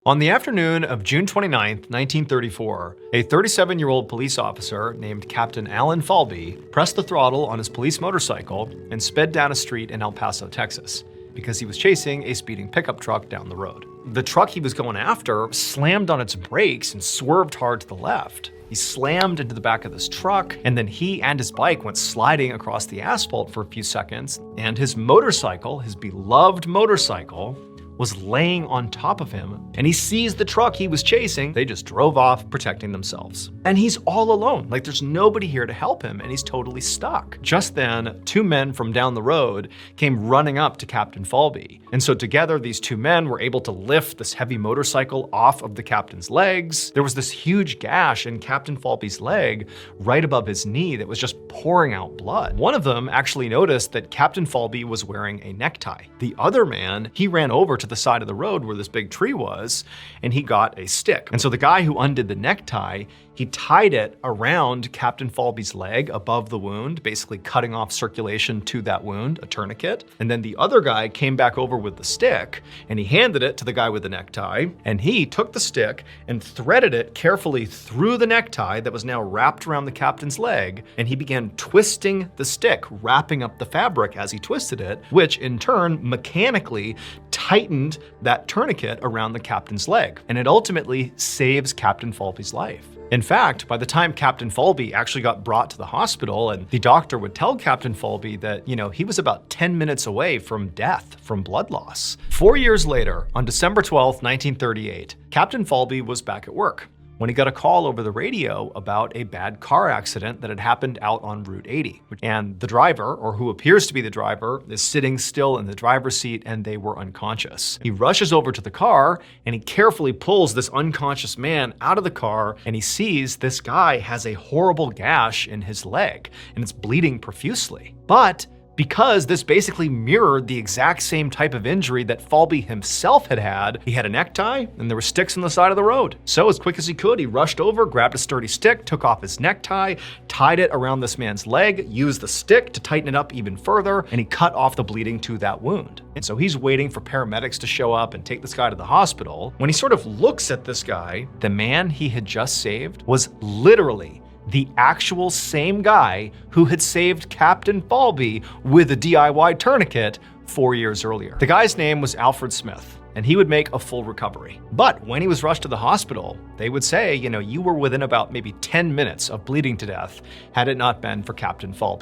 On the afternoon of June 29, 1934, a 37-year-old police officer named Captain Alan Falby pressed the throttle on his police motorcycle and sped down a street in El Paso, Texas, because he was chasing a speeding pickup truck down the road. The truck he was going after slammed on its brakes and swerved hard to the left. He slammed into the back of this truck, and then he and his bike went sliding across the asphalt for a few seconds, and his motorcycle, his beloved motorcycle, was laying on top of him, and he sees the truck he was chasing. They just drove off, protecting themselves. And he's all alone. Like, there's nobody here to help him, and he's totally stuck. Just then, two men from down the road came running up to Captain Falby. And so together, these two men were able to lift this heavy motorcycle off of the captain's legs. There was this huge gash in Captain Falby's leg right above his knee that was just pouring out blood. One of them actually noticed that Captain Falby was wearing a necktie. The other man, he ran over to the side of the road where this big tree was, and he got a stick. And so the guy who undid the necktie, he tied it around Captain Falby's leg above the wound, basically cutting off circulation to that wound, a tourniquet. And then the other guy came back over with the stick, and he handed it to the guy with the necktie, and he took the stick and threaded it carefully through the necktie that was now wrapped around the captain's leg, and he began twisting the stick, wrapping up the fabric as he twisted it, which in turn mechanically tightened that tourniquet around the captain's leg. And it ultimately saves Captain Falby's life. In fact, by the time Captain Falby actually got brought to the hospital, and the doctor would tell Captain Falby that, he was about 10 minutes away from death from blood loss. 4 years later, on December 12th, 1938, Captain Falby was back at work when he got a call over the radio about a bad car accident that had happened out on Route 80. And the driver, or who appears to be the driver, is sitting still in the driver's seat, and they were unconscious. He rushes over to the car, and he carefully pulls this unconscious man out of the car, and he sees this guy has a horrible gash in his leg, and it's bleeding profusely. But because this basically mirrored the exact same type of injury that Falby himself had, he had a necktie and there were sticks on the side of the road. So as quick as he could, he rushed over, grabbed a sturdy stick, took off his necktie, tied it around this man's leg, used the stick to tighten it up even further, and he cut off the bleeding to that wound. And so he's waiting for paramedics to show up and take this guy to the hospital. When he sort of looks at this guy, the man he had just saved was literally the actual same guy who had saved Captain Falby with a DIY tourniquet 4 years earlier. The guy's name was Alfred Smith, and he would make a full recovery. But when he was rushed to the hospital, they would say, you were within about maybe 10 minutes of bleeding to death had it not been for Captain Falby.